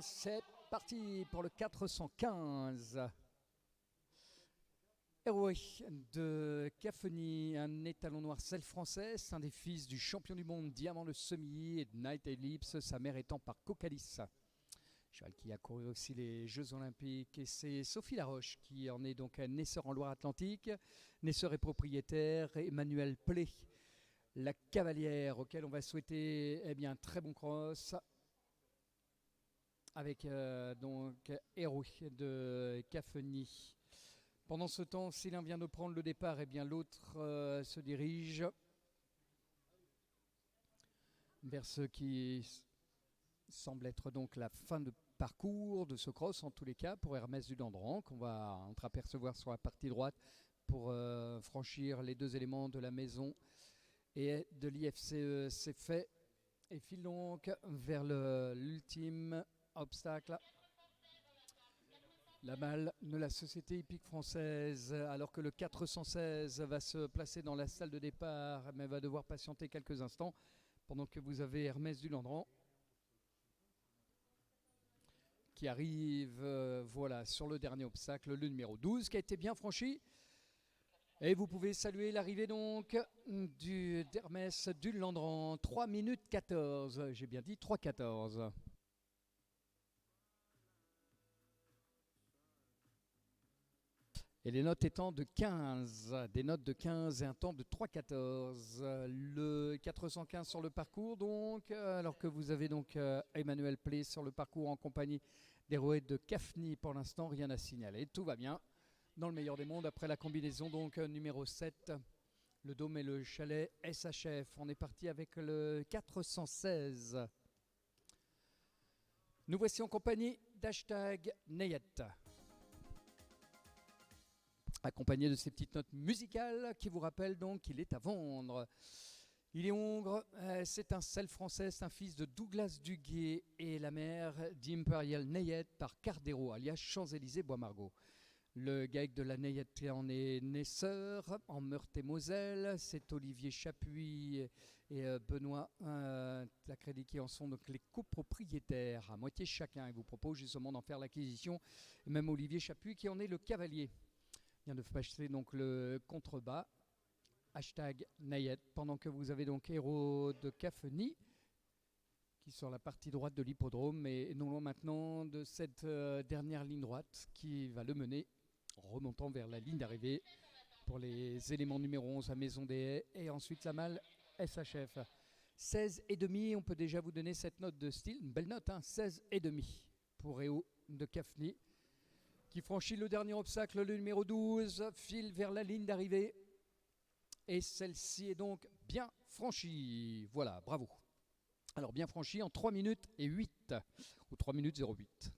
c'est parti pour le 415. Héroé de Cafoni, un étalon noir selle français, c'est un des fils du champion du monde Diamant le Semi et de Night Ellipse, sa mère étant par Cocalis. Cheval qui a couru aussi les Jeux Olympiques, et c'est Sophie Laroche qui en est donc un naisseur en Loire-Atlantique, naisseur et propriétaire, Emmanuel Plé, la cavalière auquel on va souhaiter un très bon cross avec donc Héroé de Cafoni. Pendant ce temps, si l'un vient de prendre le départ, l'autre se dirige vers ce qui semble être donc la fin de parcours de ce cross, en tous les cas, pour Hermès du Landran, qu'on va entreapercevoir sur la partie droite pour franchir les deux éléments de la maison et de l'IFCE. C'est fait et file donc vers l'ultime obstacle. La balle de la Société hippique française, alors que le 416 va se placer dans la salle de départ, mais va devoir patienter quelques instants, pendant que vous avez Hermès du Landran qui arrive voilà, sur le dernier obstacle, le numéro 12, qui a été bien franchi. Et vous pouvez saluer l'arrivée donc d'Hermès du Landran, 3 minutes 14, j'ai bien dit 3-14. Et les notes étant de 15, des notes de 15 et un temps de 3-14. Le 415 sur le parcours donc, alors que vous avez donc Emmanuel Plé sur le parcours en compagnie d'Héroé de Cafni. Pour l'instant, rien à signaler, tout va bien. Dans le meilleur des mondes, après la combinaison donc numéro 7, le Dôme et le Chalet SHF. On est parti avec le 416. Nous voici en compagnie d'Hashtag Nayet, accompagné de ces petites notes musicales qui vous rappellent donc qu'il est à vendre. Il est hongre, c'est un selle français, c'est un fils de Douglas Duguay et la mère d'Imperial Nayet par Cardero, alias Champs-Élysées Bois-Margot. Le GAEC de la Nayet en est naisseur, en Meurthe-et-Moselle. C'est Olivier Chapuis et Benoît Tacrédit qui en sont donc les copropriétaires, à moitié chacun. Il vous propose justement d'en faire l'acquisition. Et même Olivier Chapuis qui en est le cavalier. Vient de passer donc le contrebas, Hashtag Nayet, pendant que vous avez donc Héros de Cafeni qui est sur la partie droite de l'hippodrome et non loin maintenant de cette dernière ligne droite qui va le mener remontant vers la ligne d'arrivée pour les éléments numéro 11 à Maison des Haies et ensuite la malle SHF. 16,5, on peut déjà vous donner cette note de style, une belle note, 16,5 pour Héros de Cafeni, qui franchit le dernier obstacle, le numéro 12, file vers la ligne d'arrivée. Et celle-ci est donc bien franchie. Voilà, bravo. Alors bien franchie en 3 minutes et 8, ou 3 minutes 08.